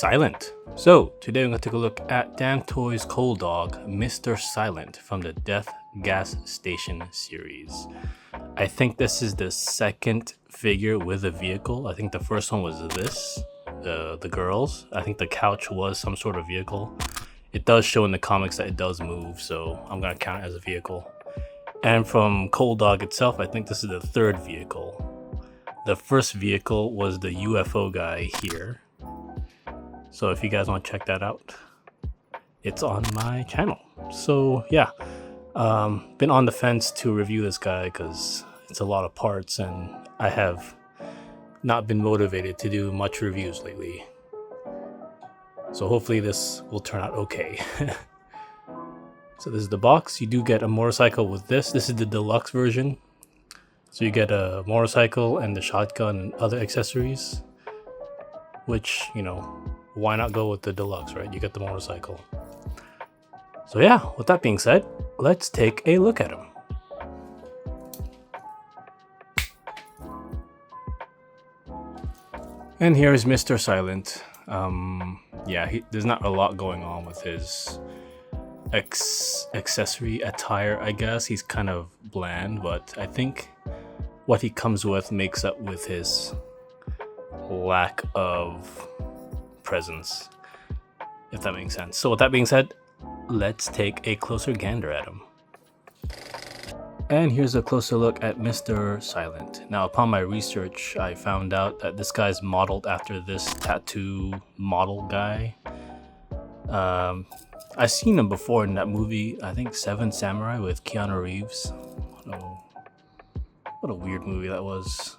Silent. So today I'm going to take a look at DAMTOYS COALDOG Mr. Silent from the Death Gas Station series. I think this is the second figure with a vehicle. I think the first one was this, the girls. I think the couch was some sort of vehicle. It does show in the comics that it does move, so I'm going to count it as a vehicle. And from COALDOG itself, I think this is the third vehicle. The first vehicle was the UFO guy here. So if you guys want to check that out, it's on my channel. So yeah, been on the fence to review this guy because it's a lot of parts and I have not been motivated to do much reviews lately. So hopefully this will turn out okay. So this is the box. You do get a motorcycle with this. This is the deluxe version. So you get a motorcycle and the shotgun and other accessories, which, you know, why not go with the deluxe, right? You get the motorcycle. So yeah, with that being said, let's take a look at him. And here is Mr. Silent. Yeah, there's not a lot going on with his accessory attire, I guess. He's kind of bland, but I think what he comes with makes up with his lack of presence, if that makes sense. So with that being said, let's take a closer gander at him. And here's a closer look at Mr. Silent. Now, upon my research, I found out that this guy's modeled after this tattoo model guy. I've seen him before in that movie, I think Seven Samurai with Keanu Reeves. What a weird movie that was.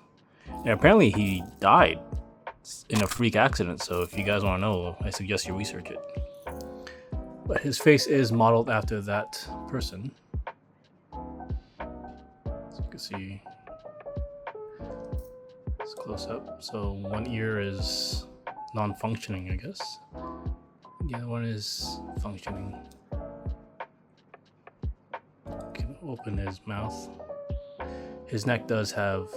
And apparently he died in a freak accident, so if you guys want to know, I suggest you research it. But his face is modeled after that person. So you can see it's close up. So one ear is non-functioning, I guess. The other one is functioning. Can open his mouth. His neck does have,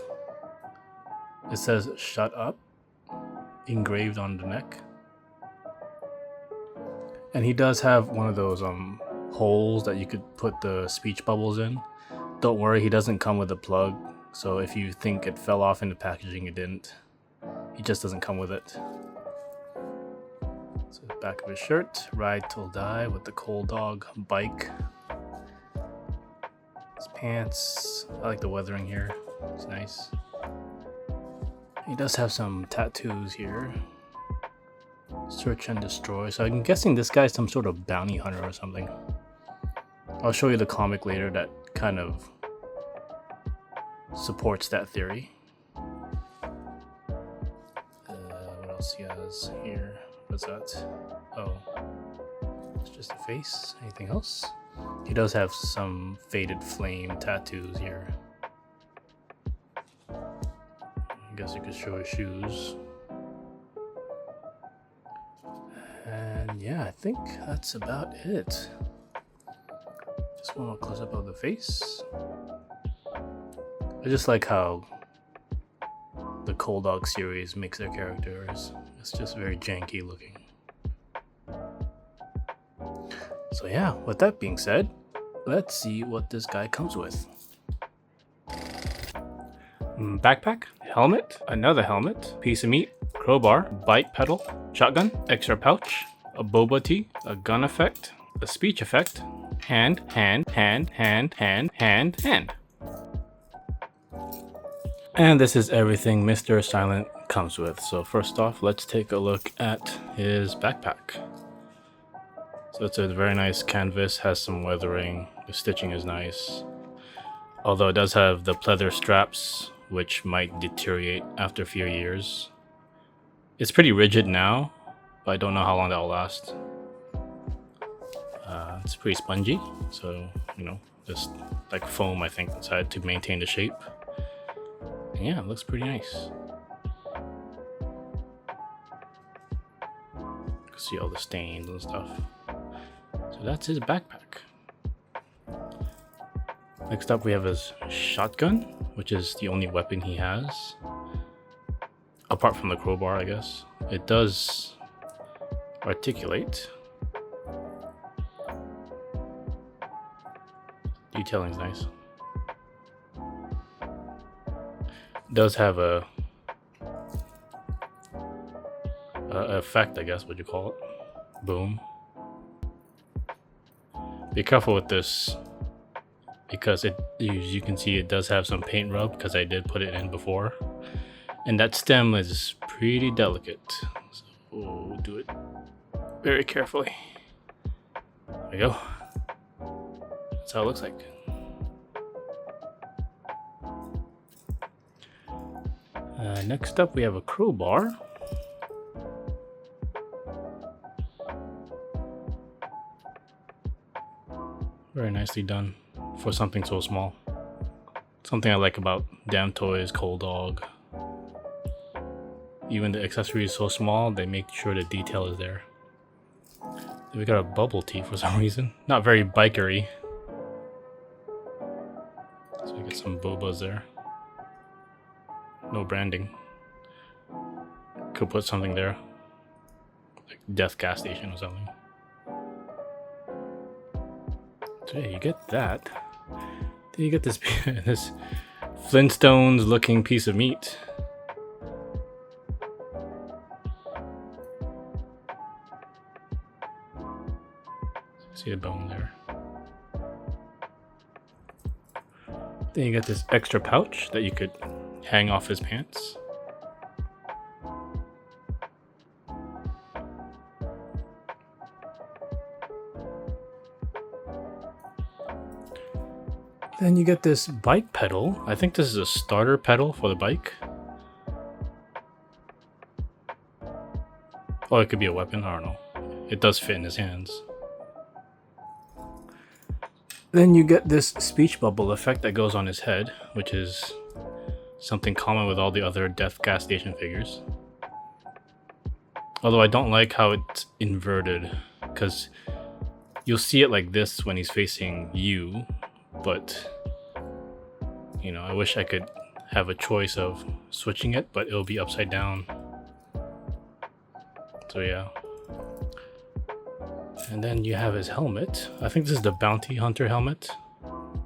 it says "shut up" engraved on the neck. And he does have one of those holes that you could put the speech bubbles in. Don't worry, he doesn't come with a plug, so if you think it fell off in the packaging, it didn't. He just doesn't come with it. So the back of his shirt, "Ride Till Die" with the COALDOG bike. His pants, I like the weathering here, it's nice. He does have some tattoos here. Search and destroy. So I'm guessing this guy's some sort of bounty hunter or something. I'll show you the comic later that kind of supports that theory. What else he has here? What's that? Oh, it's just a face. Anything else? He does have some faded flame tattoos here. I guess you could show his shoes. And yeah, I think that's about it. Just one more close up of the face. I just like how the COALDOG series makes their characters. It's just very janky looking. So yeah, with that being said, let's see what this guy comes with. Backpack, helmet, another helmet, piece of meat, crowbar, bike pedal, shotgun, extra pouch, a boba tea, a gun effect, a speech effect, hand. And this is everything Mr. Silent comes with. So first off, let's take a look at his backpack. So it's a very nice canvas, has some weathering, the stitching is nice. Although it does have the pleather straps, which might deteriorate after a few years. It's pretty rigid now, but I don't know how long that will last. It's pretty spongy, so, you know, just like foam, I think, inside to maintain the shape. And yeah, it looks pretty nice. You can see all the stains and stuff. So that's his backpack. Next up we have his shotgun, which is the only weapon he has. Apart from the crowbar, I guess. It does articulate. Detailing's nice. Does have a effect, I guess, what you call it. Boom. Be careful with this because it, as you can see, it does have some paint rub because I did put it in before, and that stem is pretty delicate, so we'll do it very carefully. There we go. That's how it looks like. Next up, we have a crowbar. Very nicely done for something so small. Something I like about DAMTOYS, COALDOG. Even the accessory is so small, they make sure the detail is there. Then we got a bubble tee for some reason. Not very bikery. So we get some bobas there. No branding. Could put something there. Like Death Gas Station or something. So yeah, you get that. Then you get this this Flintstones looking piece of meat. See the bone there. Then you get this extra pouch that you could hang off his pants. Then you get this bike pedal. I think this is a starter pedal for the bike. Oh, it could be a weapon, I don't know. It does fit in his hands. Then you get this speech bubble effect that goes on his head, which is something common with all the other Death Gas Station figures. Although I don't like how it's inverted, because you'll see it like this when he's facing you, but you know, I wish I could have a choice of switching it, but it'll be upside down. So yeah. And then you have his helmet. I think this is the Bounty Hunter helmet. So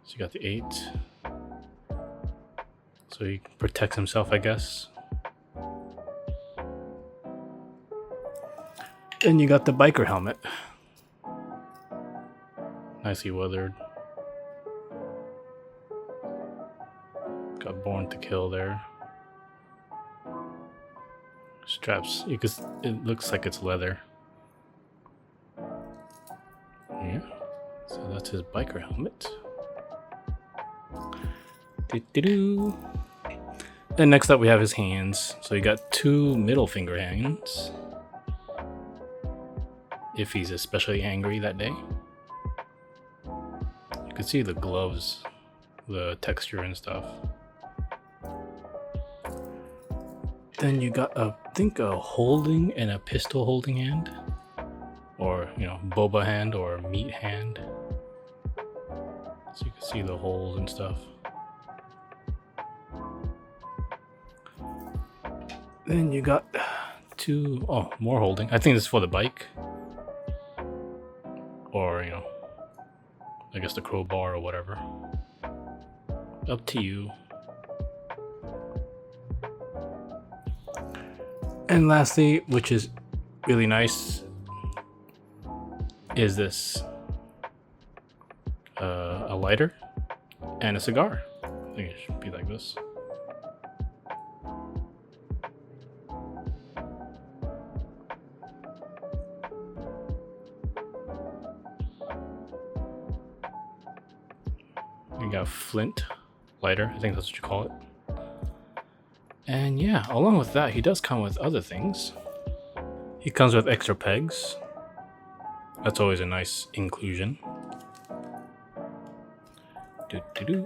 you got the 8. So he protects himself, I guess. Then you got the biker helmet. Nicely weathered. Got Born to Kill there. Straps, you can, it looks like it's leather. Yeah, so that's his biker helmet. Doo-doo-doo. And next up we have his hands. So you got 2 middle finger hands. If he's especially angry that day. You can see the gloves, the texture and stuff. Then you got I think a holding and a pistol holding hand. Or, you know, boba hand or meat hand. So you can see the holes and stuff. Then you got 2, oh, more holding. I think this is for the bike. Or, you know, I guess the crowbar or whatever. Up to you. And lastly, which is really nice, is this a lighter and a cigar. I think it should be like this. You got flint lighter, I think that's what you call it. And yeah, along with that, he does come with other things. He comes with extra pegs. That's always a nice inclusion. Doo-doo-doo.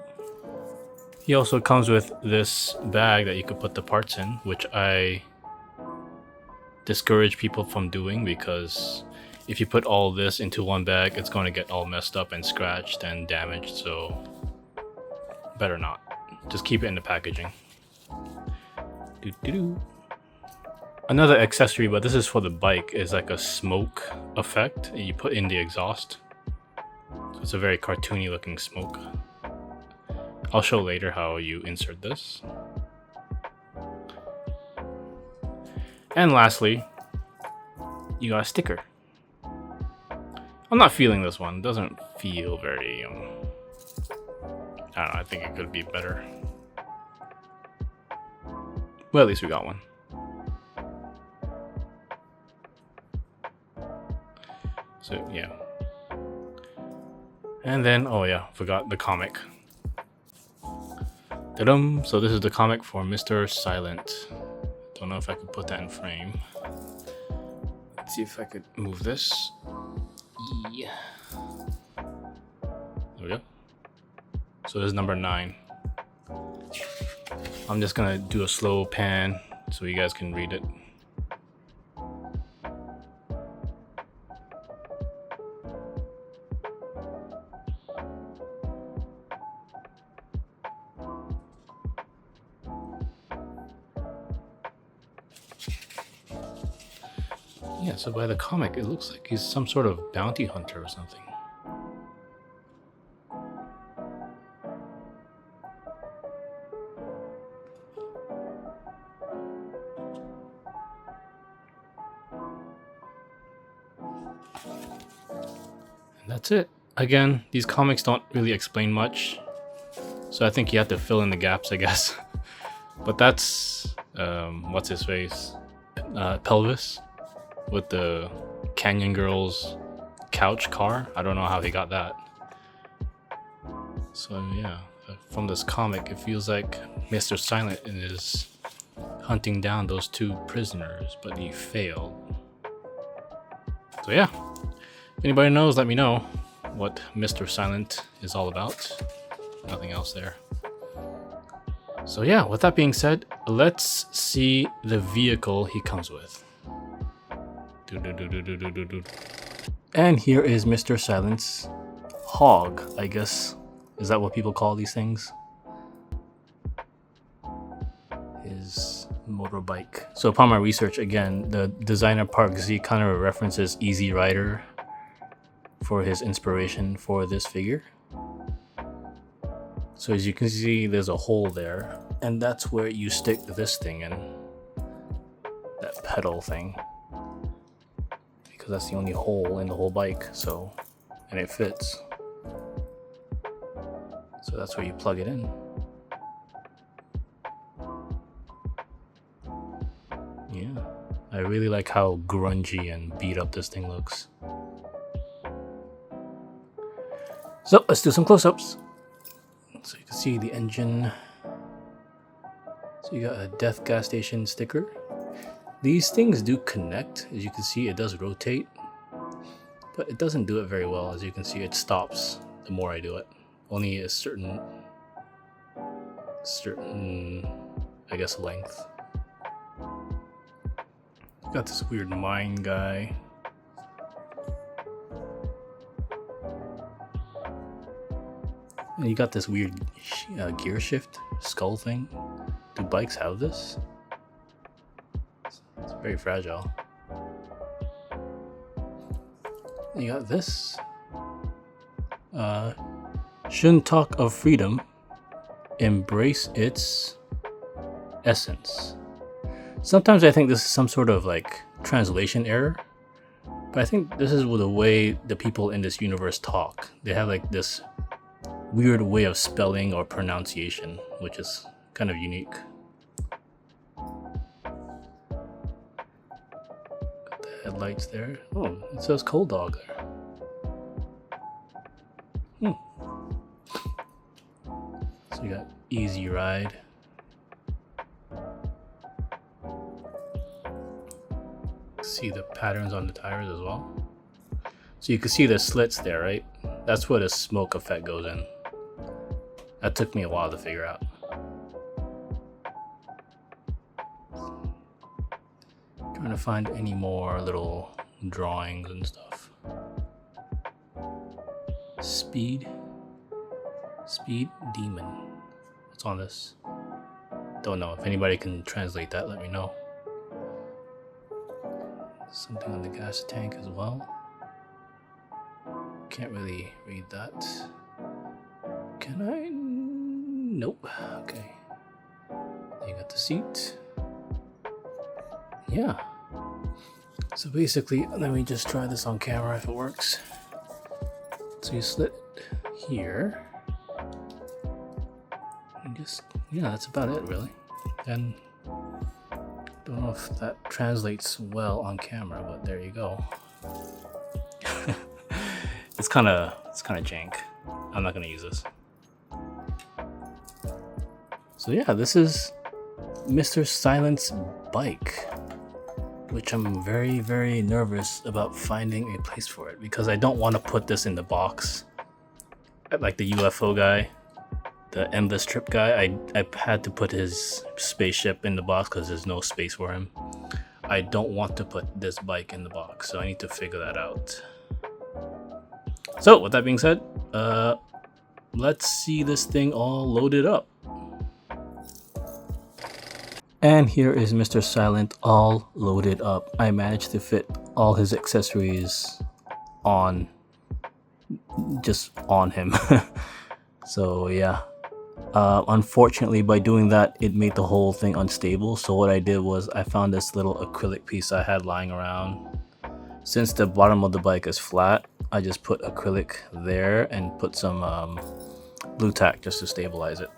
He also comes with this bag that you could put the parts in, which I discourage people from doing, because if you put all this into one bag, it's going to get all messed up and scratched and damaged, so better not. Just keep it in the packaging. Doo-doo-doo. Another accessory, but this is for the bike, is like a smoke effect you put in the exhaust. So it's a very cartoony looking smoke. I'll show later how you insert this. And lastly, you got a sticker. I'm not feeling this one. It doesn't feel very, I don't know, I think it could be better. Well, at least we got one. So, yeah. And then, oh yeah, forgot the comic. Ta-dum! So this is the comic for Mr. Silent. Don't know if I could put that in frame. Let's see if I could move this. Yeah. There we go. So this is number 9. I'm just gonna do a slow pan so you guys can read it. Yeah, so by the comic, it looks like he's some sort of bounty hunter or something. And that's it. Again, these comics don't really explain much, so I think you have to fill in the gaps, I guess. But that's, what's his face? Pelvis. With the Canyon Girls couch car. I don't know how he got that. So yeah, from this comic, it feels like Mr. Silent is hunting down those 2 prisoners, but he failed. So yeah, if anybody knows, let me know what Mr. Silent is all about. Nothing else there. So yeah, with that being said, let's see the vehicle he comes with. And here is Mr. Silent's hog, I guess. Is that what people call these things? His motorbike. So upon my research, again, the designer Park Z kind of references Easy Rider for his inspiration for this figure. So as you can see, there's a hole there, and that's where you stick this thing in. That pedal thing. That's the only hole in the whole bike, so, and it fits. So that's where you plug it in. Yeah, I really like how grungy and beat up this thing looks. So let's do some close-ups. So you can see the engine. So you got a Death Gas Station sticker. These things do connect. As you can see, it does rotate, but it doesn't do it very well. As you can see, it stops the more I do it. Only a certain, I guess, length. Got this weird mine guy. And you got this weird gear shift skull thing. Do bikes have this? It's very fragile. You got this. Shouldn't talk of freedom. Embrace its essence. Sometimes I think this is some sort of like translation error, but I think this is the way the people in this universe talk. They have like this weird way of spelling or pronunciation, which is kind of unique. Got the headlights there. Oh, it says COALDOG there. So you got easy ride. See the patterns on the tires as well. So you can see the slits there, right? That's where the smoke effect goes in. That took me a while to figure out. Trying to find any more little drawings and stuff. Speed Demon. What's on this? Don't know. If anybody can translate that, let me know. Something on the gas tank as well. Can't really read that. Can I? Nope. Okay. You got the seat. Yeah. So basically, let me just try this on camera if it works. So you slit here. And just, yeah, that's about it really. And don't know if that translates well on camera, but there you go. It's kind of jank. I'm not gonna use this. So yeah, this is Mr. Silent's bike, which I'm very, very nervous about finding a place for it because I don't want to put this in the box. Like the UFO guy, the endless trip guy, I had to put his spaceship in the box because there's no space for him. I don't want to put this bike in the box, so I need to figure that out. So with that being said, let's see this thing all loaded up. And here is Mr. Silent all loaded up. I managed to fit all his accessories on, just on him. So yeah, unfortunately by doing that, it made the whole thing unstable. So what I did was I found this little acrylic piece I had lying around. Since the bottom of the bike is flat, I just put acrylic there and put some blue tack just to stabilize it.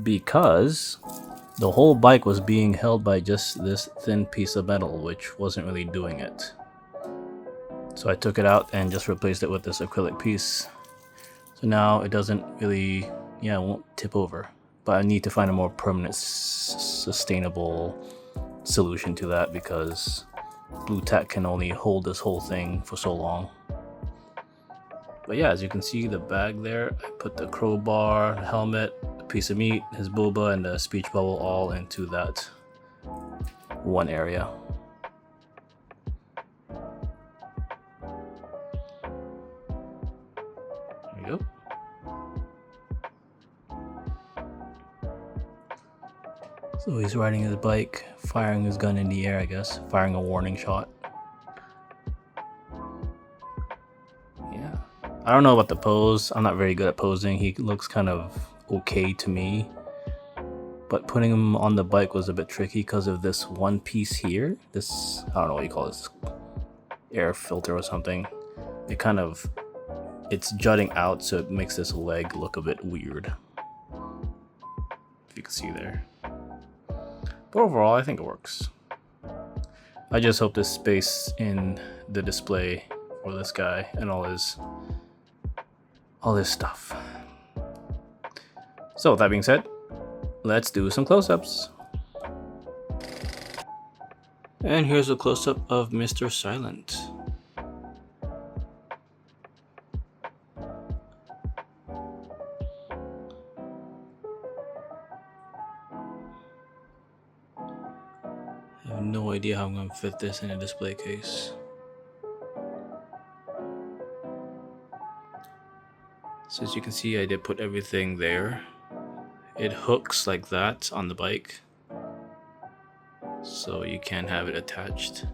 Because the whole bike was being held by just this thin piece of metal, which wasn't really doing it. So I took it out and just replaced it with this acrylic piece. So now it doesn't really, yeah, it won't tip over. But I need to find a more permanent, sustainable solution to that because blue tack can only hold this whole thing for so long. But yeah, as you can see, the bag there, I put the crowbar, the helmet, a piece of meat, his boba, and the speech bubble all into that one area. There you go. So he's riding his bike, firing his gun in the air, I guess, firing a warning shot. Yeah. I don't know about the pose. I'm not very good at posing. He looks kind of okay to me. But putting him on the bike was a bit tricky because of this one piece here. This, I don't know what you call this, air filter or something. It's jutting out, so it makes this leg look a bit weird. If you can see there. But overall, I think it works. I just hope there's space in the display for this guy and all his stuff. So with that being said, let's do some close-ups. And here's a close-up of Mr. Silent. I have no idea how I'm going to fit this in a display case. So as you can see, I did put everything there. It hooks like that on the bike, so you can have it attached.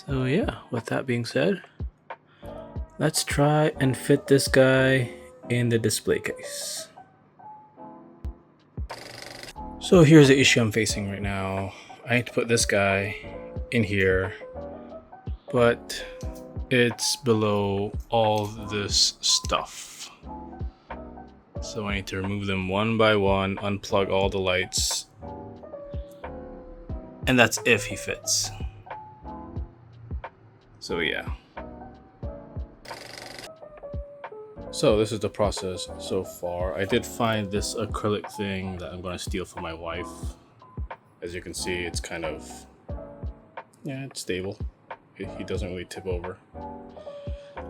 So yeah, with that being said, let's try and fit this guy in the display case. So here's the issue I'm facing right now. I need to put this guy in here, but it's below all this stuff. So I need to remove them one by one, unplug all the lights, and that's if he fits. So yeah. So this is the process so far. I did find this acrylic thing that I'm going to steal from my wife. As you can see, it's kind of, yeah, it's stable. He doesn't really tip over.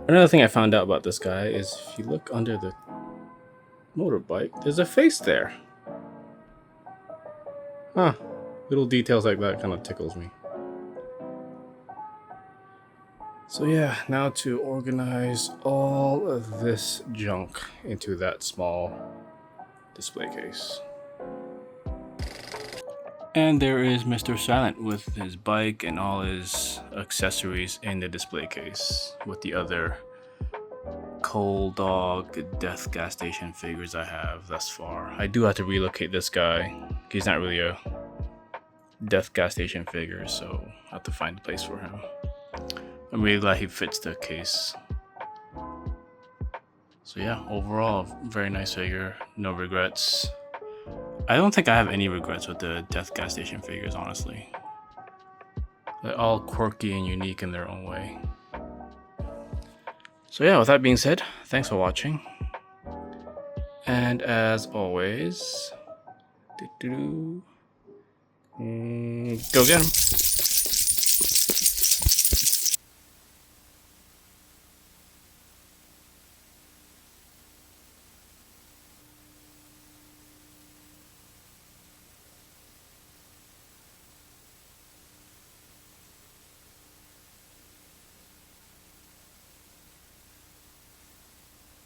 Another thing I found out about this guy is if you look under the motorbike, there's a face there. Huh. Little details like that kind of tickles me. So yeah, now to organize all of this junk into that small display case. And there is Mr. Silent with his bike and all his accessories in the display case with the other COALDOG Death Gas Station figures I have thus far. I do have to relocate this guy. He's not really a Death Gas Station figure, so I have to find a place for him. I'm really glad he fits the case. So yeah, overall, very nice figure. No regrets. I don't think I have any regrets with the Death Gas Station figures, honestly. They're all quirky and unique in their own way. So yeah, with that being said, thanks for watching. And as always, go get 'em.